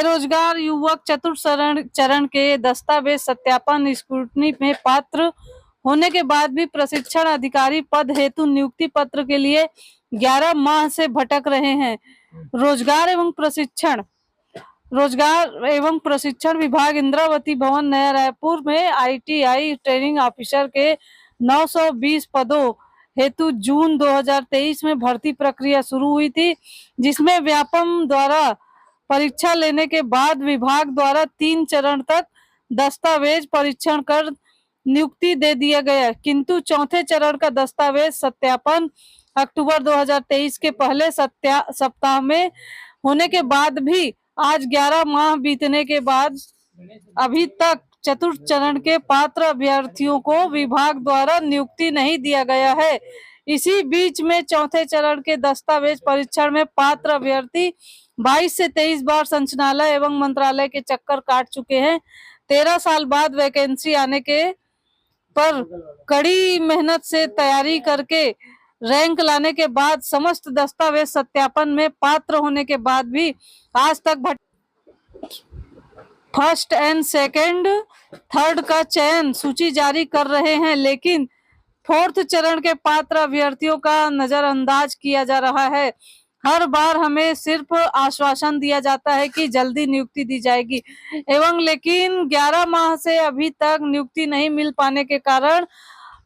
बेरोजगार युवक चतुर्थ चरण के दस्तावेज सत्यापन स्क्रूटनी में पात्र होने के बाद भी प्रशिक्षण अधिकारी पद हेतु नियुक्ति पत्र के लिए 11 माह से भटक रहे हैं। रोजगार एवं प्रशिक्षण विभाग इंद्रावती भवन नया रायपुर में ITI ट्रेनिंग ऑफिसर के 920 पदों हेतु जून 2023 में भर्ती प्रक्रिया शुरू हुई थी, जिसमें व्यापम द्वारा परीक्षा लेने के बाद विभाग द्वारा 3 चरण तक दस्तावेज परीक्षण कर नियुक्ति दे दिया गया, किंतु चौथे चरण का दस्तावेज सत्यापन अक्टूबर 2023 के पहले सप्ताह में होने के बाद भी आज 11 माह बीतने के बाद अभी तक चतुर्थ चरण के पात्र अभ्यर्थियों को विभाग द्वारा नियुक्ति नहीं दिया गया है। इसी बीच में चौथे चरण के दस्तावेज परीक्षण में पात्र अभ्यर्थी 22 से 23 बार संचालनालय एवं मंत्रालय के चक्कर काट चुके हैं। 13 साल बाद वैकेंसी आने के पर कड़ी मेहनत से तैयारी करके रैंक लाने के बाद समस्त दस्तावेज सत्यापन में पात्र होने के बाद भी आज तक फर्स्ट एंड सेकंड थर्ड का चयन सूची जारी कर रहे हैं, लेकिन फोर्थ चरण के पात्र अभ्यर्थियों का नजरअंदाज किया जा रहा है। हर बार हमें सिर्फ आश्वासन दिया जाता है कि जल्दी नियुक्ति दी जाएगी लेकिन 11 माह से अभी तक नियुक्ति नहीं मिल पाने के कारण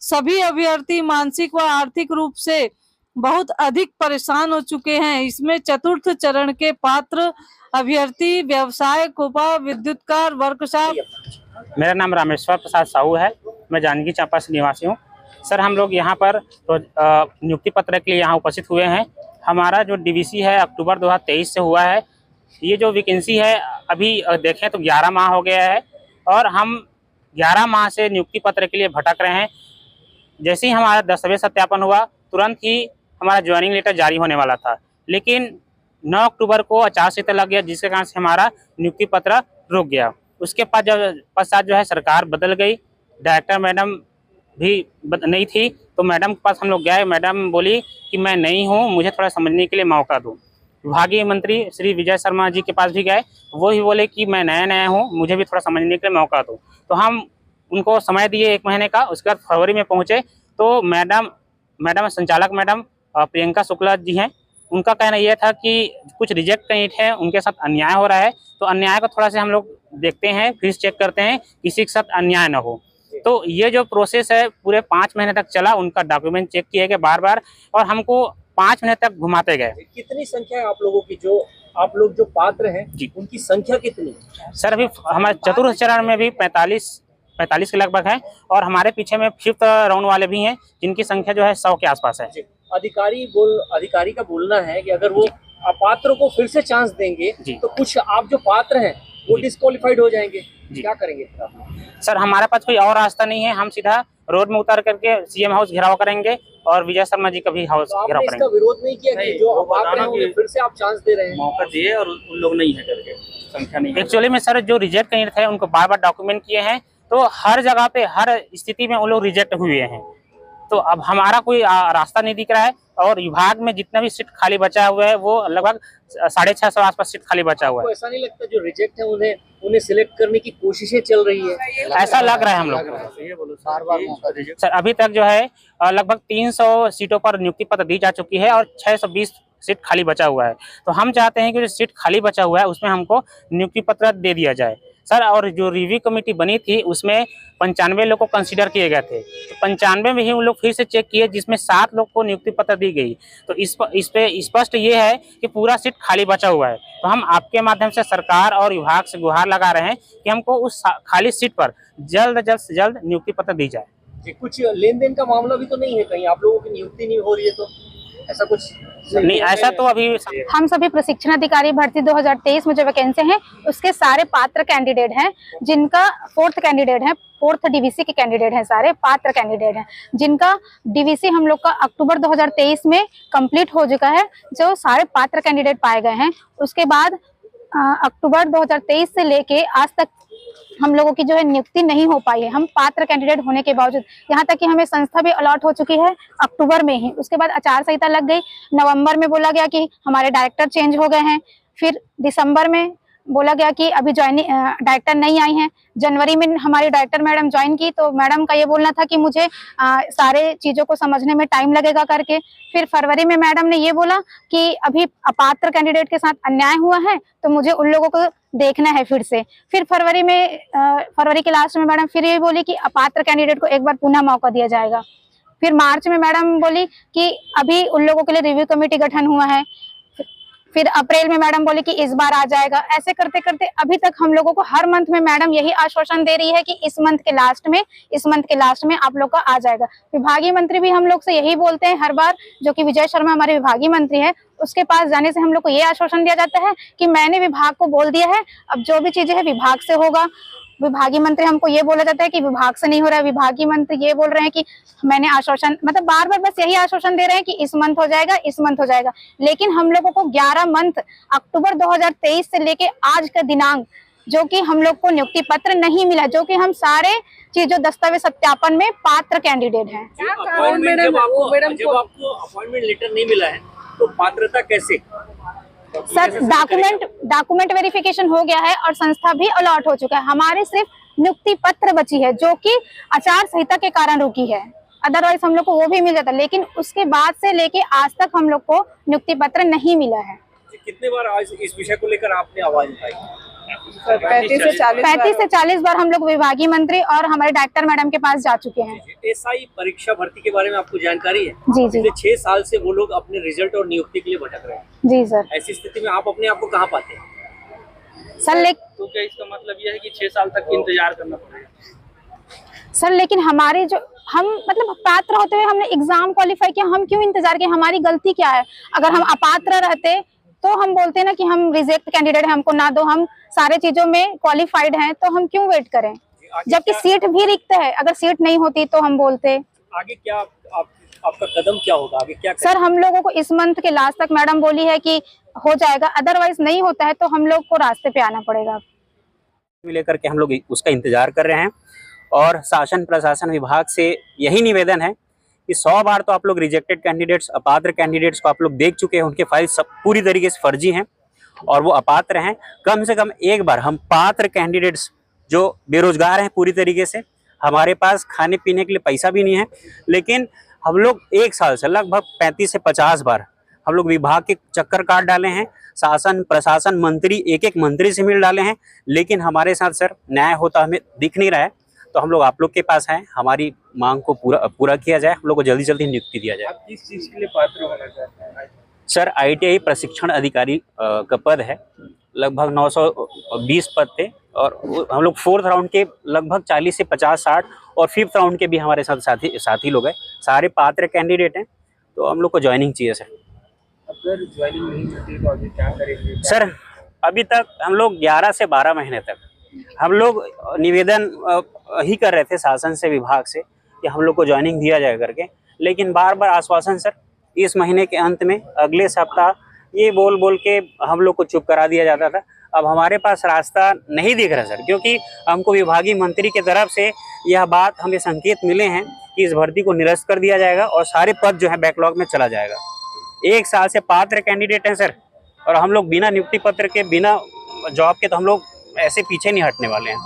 सभी अभ्यर्थी मानसिक व आर्थिक रूप से बहुत अधिक परेशान हो चुके हैं। इसमें चतुर्थ चरण के पात्र अभ्यर्थी व्यवसाय कोपा विद्युतकार वर्कशॉप। मेरा नाम रामेश्वर प्रसाद साहू है, मैं जानकी चांपा से निवासी हूँ। सर, हम लोग यहाँ पर नियुक्ति पत्र के लिए यहाँ उपस्थित हुए हैं। हमारा जो DVC है अक्टूबर 2023 से हुआ है। ये जो वैकेंसी है अभी देखें तो 11 माह हो गया है और हम 11 माह से नियुक्ति पत्र के लिए भटक रहे हैं। जैसे ही हमारा दस्तावेज सत्यापन हुआ तुरंत ही हमारा ज्वाइनिंग लेटर जारी होने वाला था, लेकिन 9 अक्टूबर को आचार संहिता लग गया, जिसके कारण से हमारा नियुक्ति पत्र रुक गया। उसके पश्चात जो है सरकार बदल गई, डायरेक्टर मैडम भी नहीं थी, तो मैडम के पास हम लोग गए। मैडम बोली कि मैं नहीं हूँ, मुझे थोड़ा समझने के लिए मौका दो। विभागीय मंत्री श्री विजय शर्मा जी के पास भी गए, वो ही बोले कि मैं नया हूँ, मुझे भी थोड़ा समझने के लिए मौका दो। तो हम उनको समय दिए 1 महीने का। उसके बाद फरवरी में पहुँचे तो मैडम संचालक मैडम प्रियंका शुक्ला जी हैं, उनका कहना यह था कि कुछ रिजेक्ट कैंडिडेट हैं, उनके साथ अन्याय हो रहा है, तो अन्याय को थोड़ा सा हम लोग देखते हैं, फिर चेक करते हैं, किसी के साथ अन्याय न हो। तो ये जो प्रोसेस है पूरे 5 महीने तक चला। उनका डॉक्यूमेंट चेक किए गए बार और हमको 5 महीने तक घुमाते गए। कितनी संख्या है आप लोगों की, जो आप लोग जो पात्र हैं जी, उनकी संख्या कितनी? सर, अभी हमारे चतुर्थ चरण में भी 45 के लगभग है और हमारे पीछे में 5th राउंड वाले भी हैं, जिनकी संख्या जो है 100 के आसपास है। अधिकारी का बोलना है कि अगर वो अपात्र को फिर से चांस देंगे तो कुछ आप जो पात्र हैं वो डिस्क्वालिफाइड हो जाएंगे, क्या करेंगे? सर, हमारे पास कोई और रास्ता नहीं है, हम सीधा रोड में उतर करके CM हाउस घेराव करेंगे और विजय शर्मा जी का भी हाउस घेराव करेंगे। इसका विरोध नहीं किया कि जो अपात्र हैं उन्हें फिर से आप चांस दे रहे हैं? मौका दिए और उन लोग नहीं है करके संख्या नहीं। एक्चुअली में सर, जो रिजेक्ट कैंडिडेट थे उनको बार डॉक्यूमेंट किए हैं, तो हर जगह पे हर स्थिति में वो लोग रिजेक्ट हुए हैं। तो अब हमारा कोई रास्ता नहीं दिख रहा है और विभाग में जितना भी सीट खाली बचा हुआ है वो लगभग 650 आसपास सीट खाली बचा हुआ है। ऐसा नहीं लगता जो रिजेक्ट है उन्हें सिलेक्ट करने की कोशिशें चल रही है? ऐसा लग रहा है हम लोग को। सर, अभी तक जो है लगभग 300 सीटों पर नियुक्ति पत्र दी जा चुकी है और 620 सीट खाली बचा हुआ है। तो हम चाहते हैं कि जो सीट खाली बचा हुआ है उसमें हमको नियुक्ति पत्र दे दिया जाए सर। और जो रिव्यू कमेटी बनी थी उसमें 95 लोग को कंसीडर किए गए थे, तो 95 में ही उन लोग फिर से चेक किए, जिसमें 7 लोग को नियुक्ति पत्र दी गई। तो इस पे स्पष्ट ये है कि पूरा सीट खाली बचा हुआ है। तो हम आपके माध्यम से सरकार और विभाग से गुहार लगा रहे हैं कि हमको उस खाली सीट पर जल्द से जल्द नियुक्ति पत्र दी जाए। कुछ लेन देन का मामला भी तो नहीं है कहीं? आप लोगों की नियुक्ति नहीं हो रही है तो ऐसा कुछ नहीं? ऐसा तो अभी हम सभी प्रशिक्षण अधिकारी भर्ती 2023 में जो वैकेंसी हैं उसके सारे पात्र कैंडिडेट हैं, जिनका 4th कैंडिडेट है, 4th DVC के कैंडिडेट हैं, सारे पात्र कैंडिडेट हैं, जिनका DVC हम लोग का अक्टूबर 2023 में कंप्लीट हो चुका है। जो सारे पात्र कैंडिडेट पाए गए हैं, उसके बाद अक्टूबर 2023 से लेके आज तक हम लोगों की जो है नियुक्ति नहीं हो पाई है। हम पात्र कैंडिडेट होने के बावजूद, यहाँ तक कि हमें संस्था भी अलॉट हो चुकी है अक्टूबर में ही। उसके बाद आचार संहिता लग गई, नवंबर में बोला गया कि हमारे डायरेक्टर चेंज हो गए हैं, फिर दिसंबर में बोला गया कि अभी ज्वाइनिंग डायरेक्टर नहीं आई हैं। जनवरी में हमारी डायरेक्टर मैडम ज्वाइन की, तो मैडम का ये बोलना था कि मुझे सारे चीजों को समझने में टाइम लगेगा करके। फिर फरवरी में मैडम ने ये बोला कि अभी अपात्र कैंडिडेट के साथ अन्याय हुआ है, तो मुझे उन लोगों को देखना है फिर से। फिर फरवरी के लास्ट में मैडम फिर ये बोली कि अपात्र कैंडिडेट को एक बार पुनः मौका दिया जाएगा। फिर मार्च में मैडम बोली कि अभी उन लोगों के लिए रिव्यू कमेटी गठन हुआ है। फिर अप्रैल में मैडम बोली कि इस बार आ जाएगा। ऐसे करते करते अभी तक हम लोगों को हर मंथ में मैडम यही आश्वासन दे रही है कि इस मंथ के लास्ट में आप लोग का आ जाएगा। विभागीय मंत्री भी हम लोग से यही बोलते हैं हर बार, जो कि विजय शर्मा हमारे विभागीय मंत्री है, उसके पास जाने से हम लोग को ये आश्वासन दिया जाता है कि मैंने विभाग को बोल दिया है, अब जो भी चीजें है विभाग से होगा। विभागीय मंत्री हमको ये बोला जाता है कि विभाग से नहीं हो रहा है, विभागीय मंत्री ये बोल रहे हैं कि मैंने आश्वासन, मतलब बार बार बस यही आश्वासन दे रहे हैं कि इस मंथ हो जाएगा, इस मंथ हो जाएगा। लेकिन हम लोगों को 11 मंथ अक्टूबर 2023 से लेके आज का दिनांक जो कि हम लोग को नियुक्ति पत्र नहीं मिला, जो कि हम सारे चीजों दस्तावेज सत्यापन में पात्र कैंडिडेट हैं। जब आपको अपॉइंटमेंट लेटर नहीं मिला है तो पात्रता कैसे? सर डॉक्यूमेंट वेरिफिकेशन हो गया है और संस्था भी अलॉट हो चुका है। हमारे सिर्फ नियुक्ति पत्र बची है, जो कि आचार संहिता के कारण रुकी है, अदरवाइज हम लोग को वो भी मिल जाता। लेकिन उसके बाद से लेके आज तक हम लोग को नियुक्ति पत्र नहीं मिला है। कितने बार आज इस विषय को लेकर आपने आवाज उठाई? 35 से 40 बार हम लोग विभागीय मंत्री और हमारे डायरेक्टर मैडम के पास जा चुके हैं। एसआई परीक्षा भर्ती के बारे में आपको जानकारी है? जी जी। पिछले 6 साल से वो लोग अपने रिजल्ट और नियुक्ति के लिए भटक रहे हैं। जी सर। ऐसी स्थिति में आप अपने आप को कहाँ पाते हैं? सर तो क्या इसका मतलब यह है कि 6 साल तक इंतजार करना पड़ेगा? सर लेकिन हमारे जो हम मतलब पात्र होते हुए हमने एग्जाम क्वालिफाई किया, हम क्यों इंतजार किया? हमारी गलती क्या है? अगर हम अपात्र रहते तो हम बोलते ना कि हम रिजेक्ट कैंडिडेट है, हमको ना दो, हम सारे चीजों में क्वालिफाइड हैं, तो हम क्यों वेट करें? जबकि सीट भी रिक्त है, अगर सीट नहीं होती तो हम बोलते। आगे क्या आपका कदम क्या होगा? आगे क्या सर हम लोगों को इस मंथ के लास्ट तक मैडम बोली है कि हो जाएगा, अदरवाइज नहीं होता है तो हम लोग को रास्ते पे आना पड़ेगा। लेकर के हम लोग उसका इंतजार कर रहे हैं और शासन प्रशासन विभाग से यही निवेदन है कि 100 बार तो आप लोग रिजेक्टेड कैंडिडेट्स, अपात्र कैंडिडेट्स को आप लोग देख चुके हैं, उनके फाइल सब पूरी तरीके से फर्जी हैं और वो अपात्र हैं। कम से कम एक बार हम पात्र कैंडिडेट्स जो बेरोजगार हैं पूरी तरीके से, हमारे पास खाने पीने के लिए पैसा भी नहीं है, लेकिन हम लोग 1 साल से लगभग 35 से 50 बार हम लोग विभाग के चक्कर काट डाले हैं, शासन प्रशासन मंत्री एक मंत्री से मिल डाले हैं, लेकिन हमारे साथ सर न्याय होता हमें दिख नहीं रहा है। तो हम लोग आप लोग के पास हैं, हमारी मांग को पूरा किया जाए, हम लोग को जल्दी जल्दी नियुक्ति दिया जाए। आप किस चीज के लिए पात्र होना चाहते हैं? सर ITI प्रशिक्षण अधिकारी का पद है, लगभग 920 पद थे और हम लोग 4th राउंड के लगभग 40 से 50-60 और 5th राउंड के भी हमारे साथ साथी लोग हैं, सारे पात्र कैंडिडेट हैं, तो हम लोग को ज्वाइनिंग चाहिए सर। अगर ज्वाइनिंग नहीं होती तो आगे क्या करेंगे? सर अभी तक हम लोग 11 से 12 महीने तक हम लोग निवेदन ही कर रहे थे शासन से, विभाग से, कि हम लोग को ज्वाइनिंग दिया जाए करके, लेकिन बार बार आश्वासन सर इस महीने के अंत में, अगले सप्ताह, ये बोल के हम लोग को चुप करा दिया जाता था। अब हमारे पास रास्ता नहीं दिख रहा सर, क्योंकि हमको विभागीय मंत्री की तरफ से यह बात, हमें संकेत मिले हैं कि इस भर्ती को निरस्त कर दिया जाएगा और सारे पद जो है बैकलॉग में चला जाएगा। 1 साल से पात्र कैंडिडेट हैं सर, और हम लोग बिना नियुक्ति पत्र के, बिना जॉब के, तो हम लोग ऐसे पीछे नहीं हटने वाले हैं।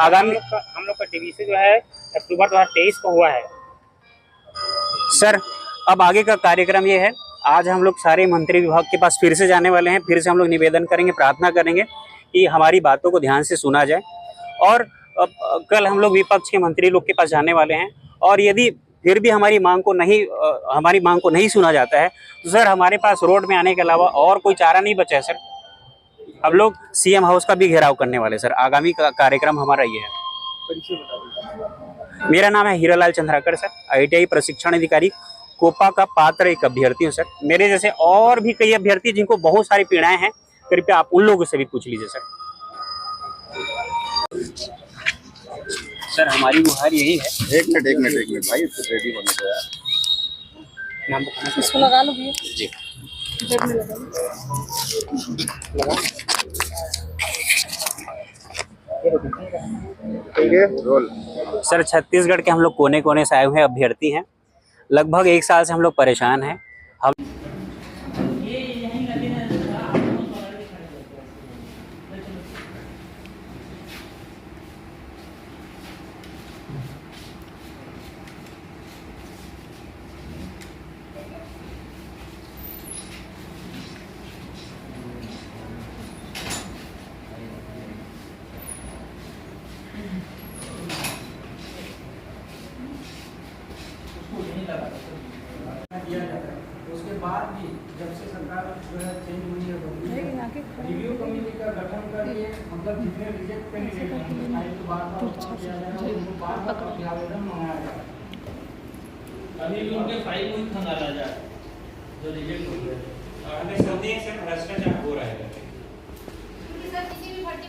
आगामी हम लोग का डीवीसी जो है अक्टूबर 2023 को हुआ है सर। अब आगे का कार्यक्रम ये है, आज हम लोग सारे मंत्री विभाग के पास फिर से जाने वाले हैं, फिर से हम लोग निवेदन करेंगे, प्रार्थना करेंगे कि हमारी बातों को ध्यान से सुना जाए, और कल हम लोग विपक्ष के मंत्री लोग के पास जाने वाले हैं, और यदि फिर भी हमारी मांग को नहीं सुना जाता है तो सर हमारे पास रोड में आने के अलावा और कोई चारा नहीं बचा है सर। हम लोग CM हाउस का भी घेराव करने वाले सर। आगामी कार्यक्रम हमारा ये है। मेरा नाम है हीरालाल चंद्राकर सर, ITI प्रशिक्षण अधिकारी कोपा का पात्र एक अभ्यर्थी हूँ सर। मेरे जैसे और भी कई अभ्यर्थी जिनको बहुत सारी पीड़ाएं हैं, कृपया आप उन लोगों से भी पूछ लीजिए सर। सर हमारी गुहार यही है। एक मिनट भाई, रेडी होने दो यार। नाम बताना इसको लगा लो भैया जी। रोल। सर छत्तीसगढ़ के हम लोग कोने कोने से आए हुए अभ्यर्थी हैं, लगभग 1 साल से हम लोग परेशान हैं। हम दिया जाता है। उसके बाद भी जब से सरकार जो है चेंज हुई है, रिव्यू कमेटी का गठन करके मतलब जितने रिजेक्ट कैंडिडेट हैं फाइल को बार-बार उत्तर किया जाएगा, उनको बार-बार आवेदन मंगाया जाएगा। अभी भी उनके फाइल को ही खंगाला जाए जो रिजेक्ट हो गए। हमें समझे सर भ्रष्टाचार हो रहा है। सर किसी भी भर्ती